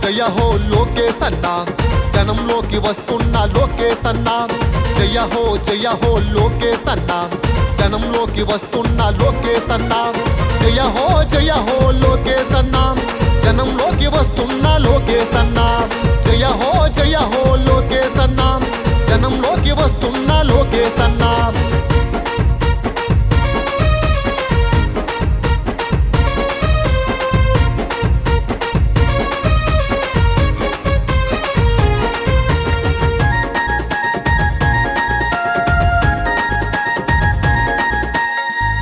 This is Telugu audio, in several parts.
జయ హో లోకేశ్ అన్నా, జనంలోకి వస్తున్న లోకేశ్ అన్నా. జయ హో లోకేశ్ అన్నా, జనంలోకి వస్తున్న లోకేశ్ అన్నా. జయ హో లోకేశ్ అన్నా, జనంలోకి వస్తున్న లోకేశ్ అన్నా. జయ హో లోకేశ్ అన్నా, జనంలోకి వస్తున్న లోకేశ్ అన్నా.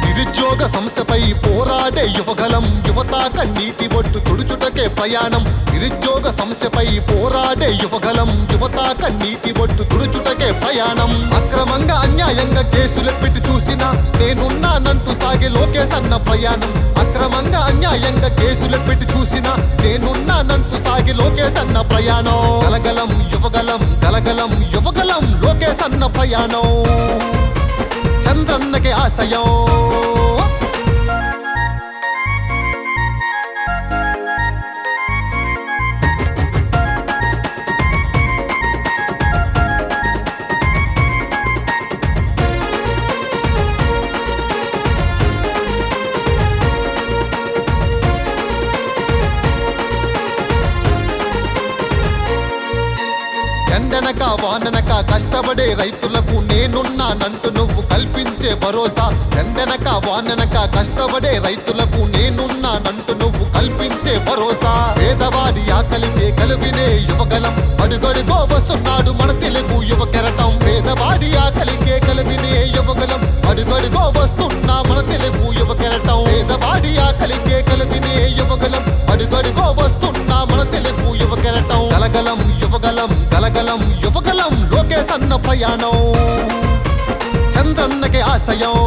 నిరుద్యోగ సమస్యపై పోరాడే యువగలం, యువత కన్నీటి బొట్టు తుడుచుటకే ప్రయాణం. నిరుద్యోగ సమస్యపై పోరాడే యువగలం, యువత కన్నీటి బొట్టు తుడుచుటకే ప్రయాణం. అక్రమంగా అన్యాయంగా కేసులెప్పిటి చూసినా నేనున్నానంటూ సాగే లోకేశ్ అన్న ప్రయాణం. అక్రమంగా అన్యాయంగా కేసులెప్పిటి చూసినా నేనున్నానంటూ సాగే లోకేశ్ అన్న ప్రయాణం. గలగలం యువగలం, గలగలం యువగలం లోకేశ్ అన్న ప్రయాణం. చంద్రన్నకి ఆశయం. ఎండనక వాననక కష్టపడే రైతులకు నేనున్నానంటూ నువ్వు కల్పించే భరోసా. ఎండనక వాననక కష్టపడే రైతులకు నేనున్నానంటూ నువ్వు కల్పించే భరోసా. పేదవాడి ఆకలికే కలివినే యువగలం, అడుగడుగో వస్తున్నాడు మన తెలుగు యువ కెరటం. పేదవాడి ఆకలికే కలివినే యువగలం, అడుగడుగో వస్తున్నా మన తెలుగు యువ కెరటం. పేదవాడి ఆకలికే కలివినే యువగలం, అడుగడుగో వస్తున్నా మన తెలుగు యువ కెరటం. గలగలం యువగలం, గలగలం యువగలం లోకేశ్ అన్న ప్రయాణం. చంద్రన్నకి ఆశయం.